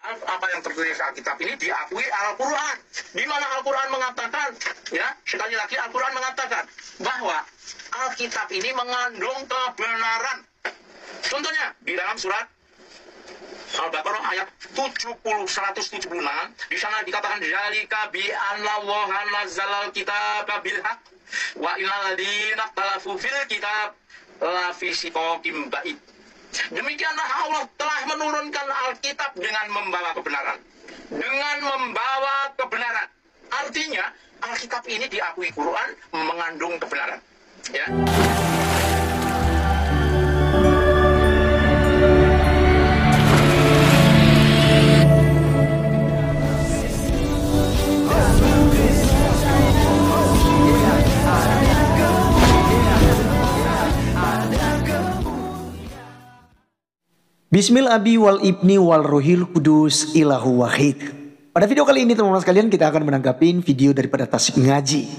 Apa yang tertulis di Alkitab ini diakui Al-Quran. Di mana Al-Quran mengatakan, ya, sekali lagi Al-Quran mengatakan bahwa Alkitab ini mengandung kebenaran. Contohnya di dalam surat Al-Baqarah ayat 176, di sana dikatakan zalika bi annallaha nazzalal kitaba bil haqq wa innal ladzina ikhtalafu fil kitab la fi shiqaqin ba'id. Demikianlah Allah telah menurunkan Alkitab dengan membawa kebenaran. Dengan membawa kebenaran. Artinya Alkitab ini diakui Quran mengandung kebenaran. Ya. Bismil abi wal ibni wal rohil kudus ilahu wahid. Pada video kali ini teman-teman sekalian kita akan menanggapin video daripada Tasik Ngaji.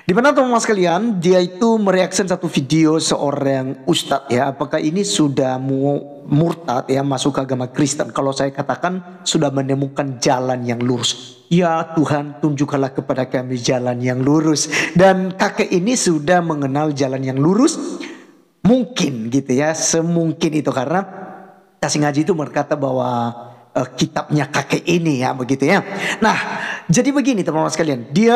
Di mana teman-teman sekalian dia itu mereaksi satu video seorang ustadz ya. Apakah ini sudah murtad ya, masuk ke agama Kristen? Kalau saya katakan sudah menemukan jalan yang lurus. Ya Tuhan, tunjukkanlah kepada kami jalan yang lurus. Dan kakek ini sudah mengenal jalan yang lurus. Mungkin gitu ya, semungkin itu karena Tasik Ngaji itu berkata bahwa kitabnya kakek ini ya, begitu ya. Nah, jadi begini teman-teman sekalian, dia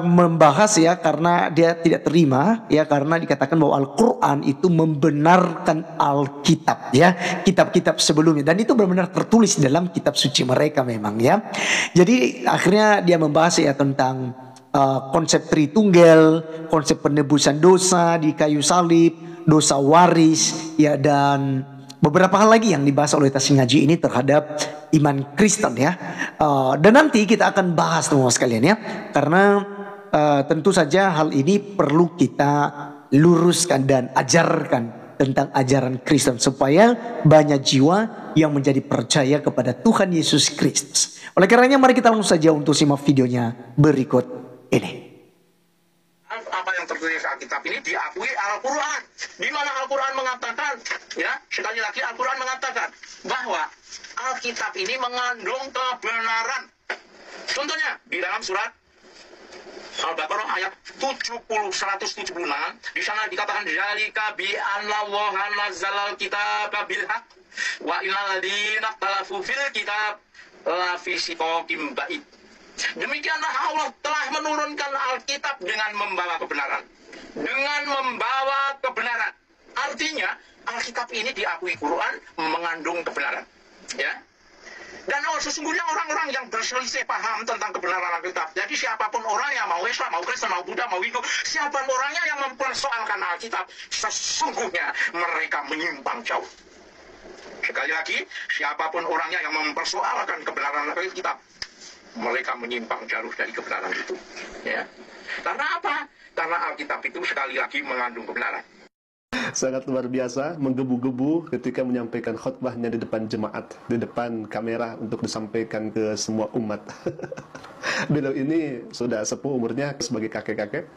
membahas ya karena dia tidak terima ya, karena dikatakan bahwa Al-Quran itu membenarkan Alkitab ya, kitab-kitab sebelumnya, dan itu benar-benar tertulis dalam kitab suci mereka memang ya. Jadi akhirnya dia membahas ya tentang konsep Tritunggal, konsep penebusan dosa di kayu salib, dosa waris ya, dan beberapa hal lagi yang dibahas oleh Tasik Ngaji ini terhadap iman Kristen ya. Dan nanti kita akan bahas teman-teman sekalian ya. Karena tentu saja hal ini perlu kita luruskan dan ajarkan tentang ajaran Kristen. Supaya banyak jiwa yang menjadi percaya kepada Tuhan Yesus Kristus. Oleh karenanya mari kita langsung saja untuk simak videonya berikut ini. Apa yang tertulis Alkitab ini diakui Al-Quran. Di mana Al-Quran mengatakan, ya, sekali lagi Al-Quran mengatakan bahwa Alkitab ini mengandung kebenaran. Contohnya di dalam surat Al-Baqarah ayat 176, di sana dikatakan zalika bi annallaha nazzalal kitaba bil haqq wa innal ladzina ikhtalafu fil kitab la fi shiqaqin ba'id. Demikianlah Allah telah menurunkan Alkitab dengan membawa kebenaran. Dengan membawa kebenaran. Artinya Alkitab ini diakui Quran mengandung kebenaran. Ya. Dan sesungguhnya orang-orang yang berselisih paham tentang kebenaran Alkitab. Jadi siapapun orang yang mau Islam, mau Kristen, mau Buddha, mau Hindu, siapapun orangnya yang mempersoalkan Alkitab, sesungguhnya mereka menyimpang jauh. Sekali lagi, siapapun orangnya yang mempersoalkan kebenaran Alkitab, mereka menyimpang jauh dari kebenaran itu. Ya. Karena apa? Karena Alkitab itu sekali lagi mengandung kebenaran. Sangat luar biasa, menggebu-gebu ketika menyampaikan khutbahnya di depan jemaat, di depan kamera untuk disampaikan ke semua umat. Beliau ini sudah sepuh umurnya sebagai kakek-kakek,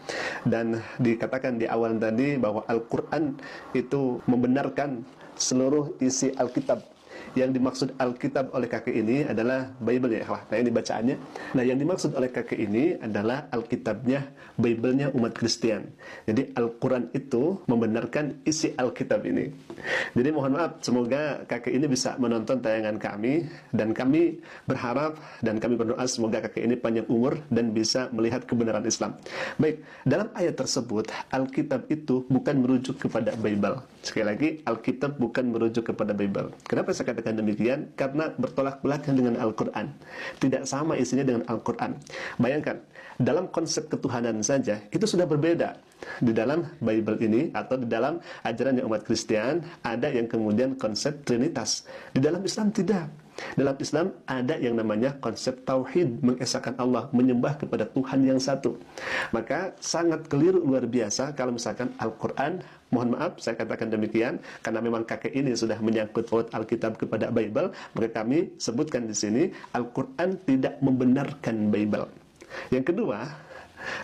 dan dikatakan di awal tadi bahwa Al-Quran itu membenarkan seluruh isi Alkitab. Yang dimaksud Alkitab oleh kakek ini adalah Bible ya. Nah ini bacaannya. Nah yang dimaksud oleh kakek ini adalah Alkitabnya, Bible-nya umat Kristen. Jadi Al-Quran itu membenarkan isi Alkitab ini. Jadi mohon maaf, semoga kakek ini bisa menonton tayangan kami. Dan kami berharap dan kami berdoa semoga kakek ini panjang umur dan bisa melihat kebenaran Islam. Baik, dalam ayat tersebut Alkitab itu bukan merujuk kepada Bible. Sekali lagi, Alkitab bukan merujuk kepada Bible. Kenapa saya katakan demikian? Karena bertolak belakang dengan Al-Quran. Tidak sama isinya dengan Al-Quran. Bayangkan, dalam konsep ketuhanan saja, itu sudah berbeda. Di dalam Bible ini, atau di dalam ajaran yang umat Kristen, ada yang kemudian konsep Trinitas. Di dalam Islam tidak. Dalam Islam ada yang namanya konsep Tauhid, mengesahkan Allah, menyembah kepada Tuhan yang satu. Maka sangat keliru luar biasa kalau misalkan Al-Quran, mohon maaf saya katakan demikian, karena memang kakek ini sudah menyangkut paut Alkitab kepada Bible, maka kami sebutkan di sini Al-Quran tidak membenarkan Bible. Yang kedua,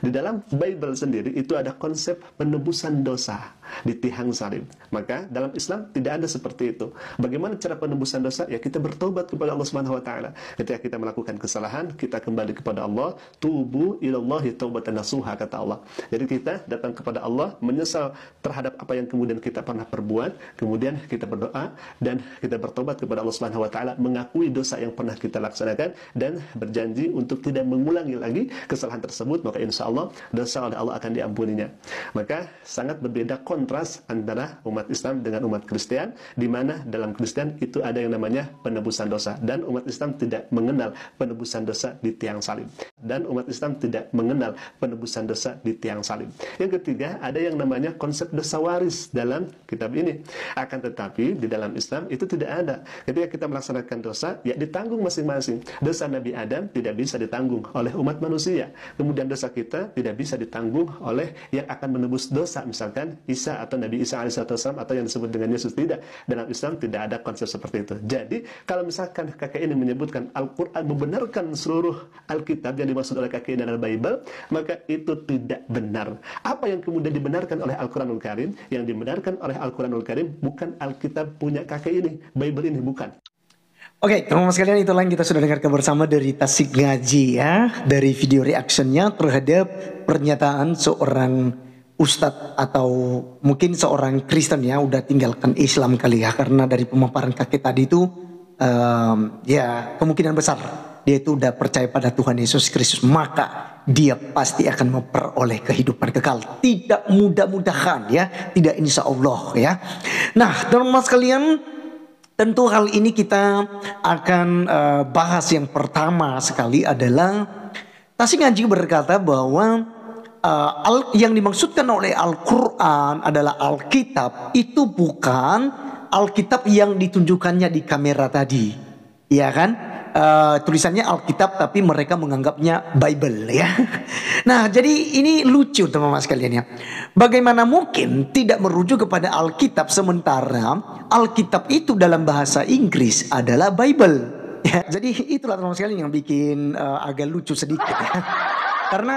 Di dalam Bible sendiri itu ada konsep penebusan dosa di tiang salib. Maka dalam Islam tidak ada seperti itu. Bagaimana cara penebusan dosa? Ya kita bertobat kepada Allah Subhanahu wa taala. Ketika kita melakukan kesalahan, kita kembali kepada Allah, tubu ilallahi taubatan nasuha, kata Allah. Jadi kita datang kepada Allah, menyesal terhadap apa yang kemudian kita pernah perbuat, kemudian kita berdoa dan kita bertobat kepada Allah Subhanahu wa taala, mengakui dosa yang pernah kita laksanakan dan berjanji untuk tidak mengulangi lagi kesalahan tersebut, maka insya Allah dosa oleh Allah akan diampuninya. Maka sangat berbeda kontras antara umat Islam dengan umat Kristen, di mana dalam Kristen itu ada yang namanya penebusan dosa, dan umat Islam tidak mengenal penebusan dosa di tiang salib. Dan umat Islam tidak mengenal penebusan dosa di tiang salib. Yang ketiga, ada yang namanya konsep dosa waris dalam kitab ini. Akan tetapi di dalam Islam itu tidak ada. Ketika kita melaksanakan dosa, ya ditanggung masing-masing. Dosa Nabi Adam tidak bisa ditanggung oleh umat manusia. Kemudian dosa kita tidak bisa ditanggung oleh yang akan menebus dosa, misalkan Isa atau Nabi Isa alaihissalam atau yang disebut dengan Yesus. Tidak. Dalam Islam tidak ada konsep seperti itu. Jadi kalau misalkan kakek ini menyebutkan Al-Quran membenarkan seluruh Alkitab yang dimaksud oleh kakek ini adalah Bible, maka itu tidak benar. Apa yang kemudian dibenarkan oleh Al-Quranul Karim? Yang dibenarkan oleh Al-Quranul Karim bukan Alkitab punya kakek ini, Bible ini bukan. Oke, teman-teman sekalian, itulah yang kita sudah dengarkan bersama dari Tasik Ngaji ya, dari video reactionnya terhadap pernyataan seorang ustadz atau mungkin seorang Kristen ya, udah tinggalkan Islam kali ya, karena dari pemaparan kakek tadi itu ya kemungkinan besar dia itu udah percaya pada Tuhan Yesus Kristus, maka dia pasti akan memperoleh kehidupan kekal. Tidak mudah-mudahan ya, tidak insya Allah ya. Nah, teman-teman sekalian, tentu hal ini kita akan bahas. Yang pertama sekali adalah Tasik Ngaji berkata bahwa yang dimaksudkan oleh Al-Quran adalah Alkitab, itu bukan Alkitab yang ditunjukkannya di kamera tadi, ya kan? Tulisannya Alkitab tapi mereka menganggapnya Bible ya. Nah, jadi ini lucu teman-teman sekalian ya. Bagaimana mungkin tidak merujuk kepada Alkitab sementara Alkitab itu dalam bahasa Inggris adalah Bible ya. Jadi itulah teman-teman sekalian yang bikin agak lucu sedikit ya. Karena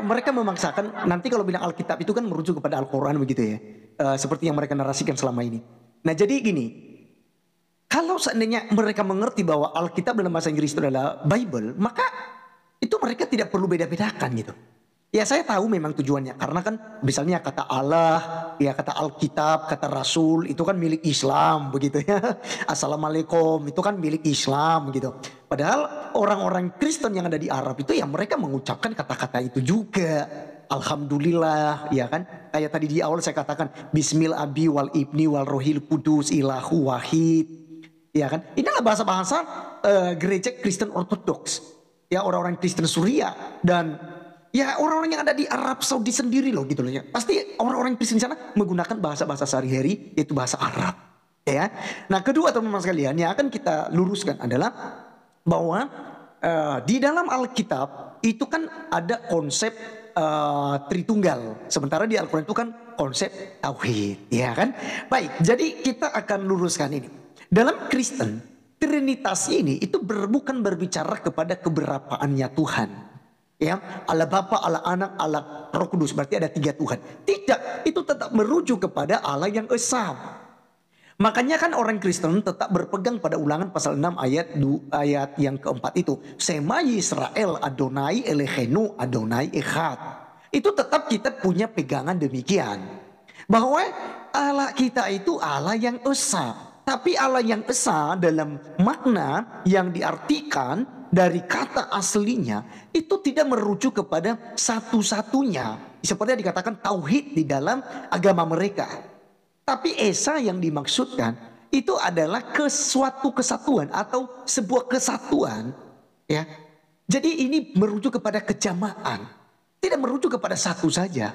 mereka memaksakan, nanti kalau bilang Alkitab itu kan merujuk kepada Al-Quran begitu ya. Seperti yang mereka narasikan selama ini. Nah, jadi gini, kalau seandainya mereka mengerti bahwa Alkitab dalam bahasa Inggris itu adalah Bible, maka itu mereka tidak perlu beda-bedakan gitu. Ya saya tahu memang tujuannya, karena kan misalnya kata Allah, ya kata Alkitab, kata Rasul itu kan milik Islam begitu ya. Assalamualaikum itu kan milik Islam gitu. Padahal orang-orang Kristen yang ada di Arab itu ya mereka mengucapkan kata-kata itu juga. Alhamdulillah ya kan. Kayak tadi di awal saya katakan Bismil Abi wal Ibni wal Rohil Kudus Ilahu Wahid. Ya kan, inilah bahasa-bahasa gereja Kristen Ortodoks, ya orang-orang Kristen Suria dan ya orang-orang yang ada di Arab Saudi sendiri loh gitu loh ya. Pasti orang-orang Kristen di sana menggunakan bahasa-bahasa sehari-hari, yaitu bahasa Arab, ya. Nah, kedua teman-teman sekalian yang akan kita luruskan adalah bahwa di dalam Alkitab itu kan ada konsep Tritunggal, sementara di Al-Quran itu kan konsep tauhid, ya kan? Baik, jadi kita akan luruskan ini. Dalam Kristen, Trinitas ini itu bukan berbicara kepada keberapaannya Tuhan. Ya, Allah Bapa, Allah Anak, Allah Roh Kudus, berarti ada 3 Tuhan. Tidak, itu tetap merujuk kepada Allah yang Esa. Makanya kan orang Kristen tetap berpegang pada Ulangan pasal 6 ayat yang keempat itu. Sema Yisrael Adonai Elohenu Adonai Echad. Itu tetap kita punya pegangan demikian. Bahwa Allah kita itu Allah yang Esa. Tapi Allah yang Esa dalam makna yang diartikan dari kata aslinya itu tidak merujuk kepada satu-satunya. Seperti yang dikatakan tauhid di dalam agama mereka. Tapi Esa yang dimaksudkan itu adalah suatu kesatuan atau sebuah kesatuan. Ya. Jadi ini merujuk kepada kejamaan. Tidak merujuk kepada satu saja.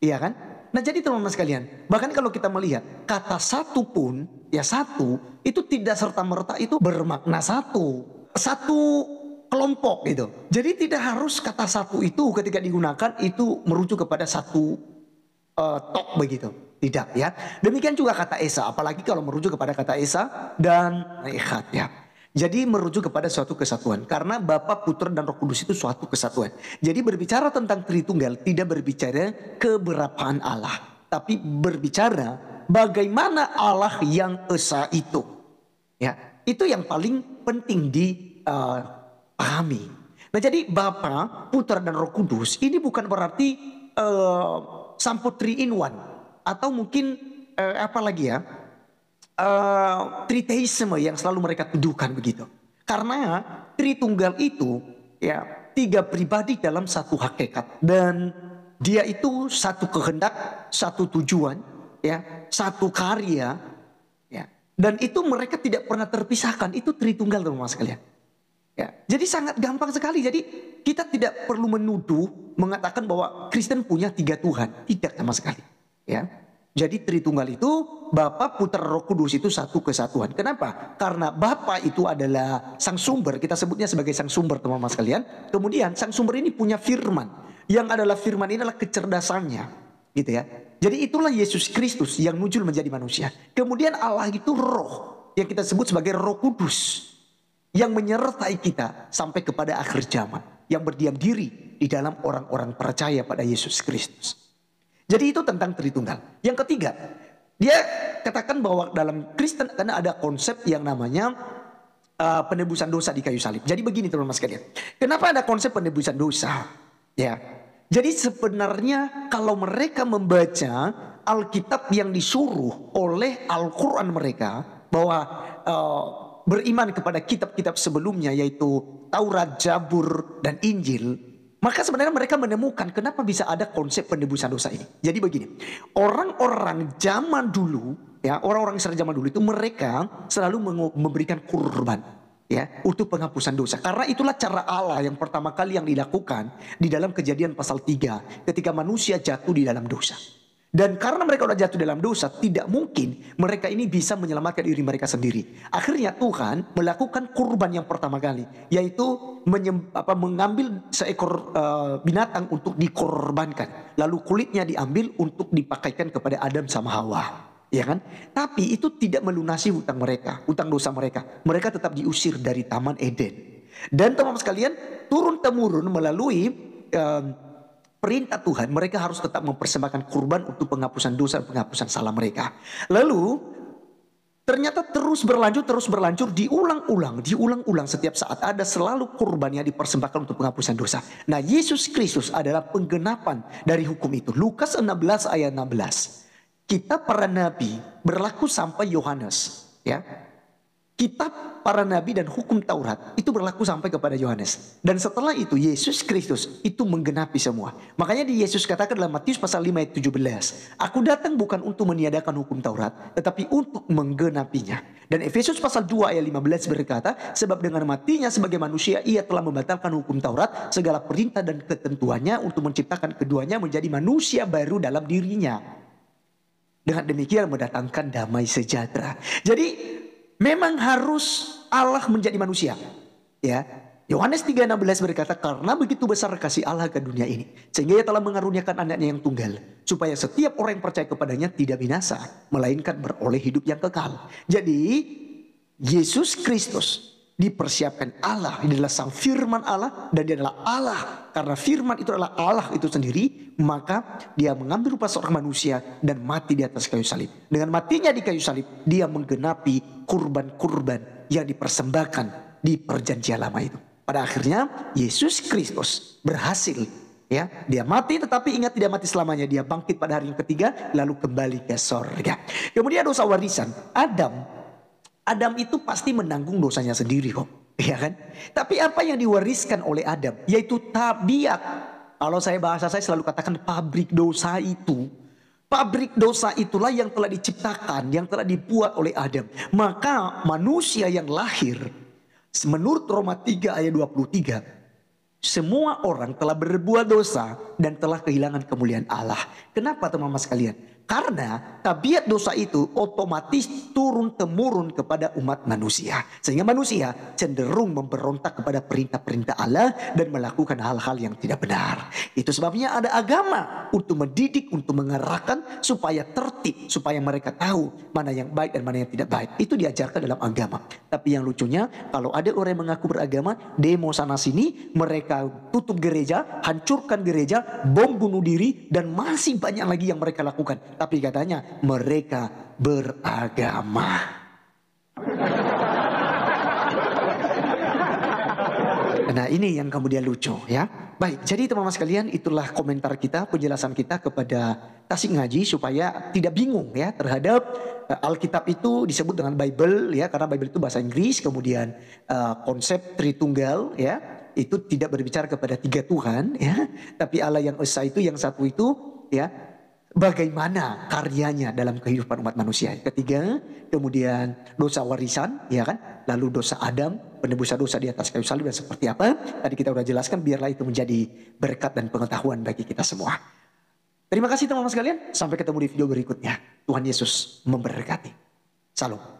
Iya kan? Nah jadi teman-teman sekalian, bahkan kalau kita melihat kata satu pun, ya satu, itu tidak serta-merta itu bermakna satu. Satu kelompok gitu. Jadi tidak harus kata satu itu ketika digunakan itu merujuk kepada satu tok begitu. Tidak ya. Demikian juga kata Esa, apalagi kalau merujuk kepada kata Esa dan Echad ya. Jadi merujuk kepada suatu kesatuan. Karena Bapa, Putra, dan Roh Kudus itu suatu kesatuan. Jadi berbicara tentang Tritunggal tidak berbicara keberapaan Allah. Tapi berbicara bagaimana Allah yang esa itu. Ya, itu yang paling penting dipahami. Nah, jadi Bapa, Putra, dan Roh Kudus ini bukan berarti sampo 3 in 1. Atau mungkin apa lagi ya? Triteisme yang selalu mereka tuduhkan begitu. Karena Tritunggal itu ya 3 pribadi dalam satu hakikat, dan dia itu satu kehendak, satu tujuan, ya, satu karya, ya. Dan itu mereka tidak pernah terpisahkan. Itu Tritunggal, teman-teman sekalian. Ya, jadi sangat gampang sekali. Jadi kita tidak perlu menuduh, mengatakan bahwa Kristen punya 3 Tuhan. Tidak sama sekali. Ya. Jadi Tritunggal itu Bapa, Putra, Roh Kudus itu satu kesatuan. Kenapa? Karena Bapa itu adalah sang sumber. Kita sebutnya sebagai sang sumber, teman-teman sekalian. Kemudian sang sumber ini punya firman. Yang adalah firman ini adalah kecerdasannya. Gitu ya. Jadi itulah Yesus Kristus yang muncul menjadi manusia. Kemudian Allah itu roh. Yang kita sebut sebagai Roh Kudus. Yang menyertai kita sampai kepada akhir zaman. Yang berdiam diri di dalam orang-orang percaya pada Yesus Kristus. Jadi itu tentang Tritunggal. Yang ketiga, dia katakan bahwa dalam Kristen karena ada konsep yang namanya penebusan dosa di kayu salib. Jadi begini teman-teman sekalian. Kenapa ada konsep penebusan dosa? Ya. Jadi sebenarnya kalau mereka membaca Alkitab yang disuruh oleh Al-Quran mereka bahwa beriman kepada kitab-kitab sebelumnya yaitu Taurat, Zabur, dan Injil. Maka sebenarnya mereka menemukan kenapa bisa ada konsep penebusan dosa ini. Jadi begini, orang-orang zaman dulu, ya orang-orang Israel zaman dulu itu mereka selalu memberikan kurban, ya untuk penghapusan dosa. Karena itulah cara Allah yang pertama kali yang dilakukan di dalam Kejadian pasal 3 ketika manusia jatuh di dalam dosa. Dan karena mereka sudah jatuh dalam dosa, tidak mungkin mereka ini bisa menyelamatkan diri mereka sendiri. Akhirnya Tuhan melakukan kurban yang pertama kali, yaitu mengambil seekor binatang untuk dikorbankan. Lalu kulitnya diambil untuk dipakaikan kepada Adam sama Hawa. Ya kan? Tapi itu tidak melunasi hutang mereka, hutang dosa mereka. Mereka tetap diusir dari Taman Eden. Dan teman-teman sekalian, turun-temurun melalui perintah Tuhan, mereka harus tetap mempersembahkan kurban untuk penghapusan dosa dan penghapusan salah mereka. Lalu ternyata terus berlanjut, diulang-ulang setiap saat ada selalu kurban yang dipersembahkan untuk penghapusan dosa. Nah, Yesus Kristus adalah penggenapan dari hukum itu. Lukas 16 ayat 16. Kitab para nabi berlaku sampai Yohanes, ya. Kitab para nabi dan hukum Taurat itu berlaku sampai kepada Yohanes. Dan setelah itu Yesus Kristus itu menggenapi semua. Makanya di Yesus katakan dalam Matius pasal 5 ayat 17. Aku datang bukan untuk meniadakan hukum Taurat, tetapi untuk menggenapinya. Dan Efesus pasal 2 ayat 15 berkata, sebab dengan matinya sebagai manusia ia telah membatalkan hukum Taurat, segala perintah dan ketentuannya untuk menciptakan keduanya menjadi manusia baru dalam dirinya. Dengan demikian mendatangkan damai sejahtera. Jadi memang harus Allah menjadi manusia. Ya. Yohanes 3:16 berkata, karena begitu besar kasih Allah ke dunia ini, sehingga ia telah mengaruniakan anaknya yang tunggal, supaya setiap orang yang percaya kepadanya tidak binasa, melainkan beroleh hidup yang kekal. Jadi Yesus Kristus dipersiapkan Allah. Ini adalah sang firman Allah dan dia adalah Allah. Karena firman itu adalah Allah itu sendiri, maka dia mengambil rupa seorang manusia dan mati di atas kayu salib. Dengan matinya di kayu salib, dia menggenapi kurban-kurban yang dipersembahkan di perjanjian lama itu. Pada akhirnya Yesus Kristus berhasil, ya, dia mati, tetapi ingat tidak mati selamanya. Dia bangkit pada hari yang ketiga lalu kembali ke sorga. Kemudian dosa warisan Adam itu pasti menanggung dosanya sendiri kok, ya kan? Tapi apa yang diwariskan oleh Adam yaitu tabiat. Kalau saya selalu katakan pabrik dosa itu. Pabrik dosa itulah yang telah diciptakan, yang telah dibuat oleh Adam. Maka manusia yang lahir menurut Roma 3 ayat 23, semua orang telah berbuat dosa dan telah kehilangan kemuliaan Allah. Kenapa teman-teman sekalian? Karena tabiat dosa itu otomatis turun-temurun kepada umat manusia. Sehingga manusia cenderung memberontak kepada perintah-perintah Allah dan melakukan hal-hal yang tidak benar. Itu sebabnya ada agama untuk mendidik, untuk mengarahkan supaya tertib, supaya mereka tahu mana yang baik dan mana yang tidak baik. Itu diajarkan dalam agama. Tapi yang lucunya, kalau ada orang yang mengaku beragama, demo sana sini, mereka tutup gereja, hancurkan gereja, bom bunuh diri, dan masih banyak lagi yang mereka lakukan. Tapi katanya mereka beragama. Nah, ini yang kemudian lucu ya. Baik, jadi teman-teman sekalian, itulah komentar kita, penjelasan kita kepada Tasik Ngaji supaya tidak bingung ya terhadap Alkitab itu disebut dengan Bible ya, karena Bible itu bahasa Inggris. Kemudian konsep Tritunggal ya, itu tidak berbicara kepada tiga Tuhan ya, tapi Allah yang esa itu, yang satu itu ya. Bagaimana karyanya dalam kehidupan umat manusia. Ketiga, kemudian dosa warisan, ya kan? Lalu dosa Adam, penebusan dosa di atas kayu salib dan seperti apa? Tadi kita udah jelaskan, biarlah itu menjadi berkat dan pengetahuan bagi kita semua. Terima kasih teman-teman sekalian. Sampai ketemu di video berikutnya. Tuhan Yesus memberkati. Salam.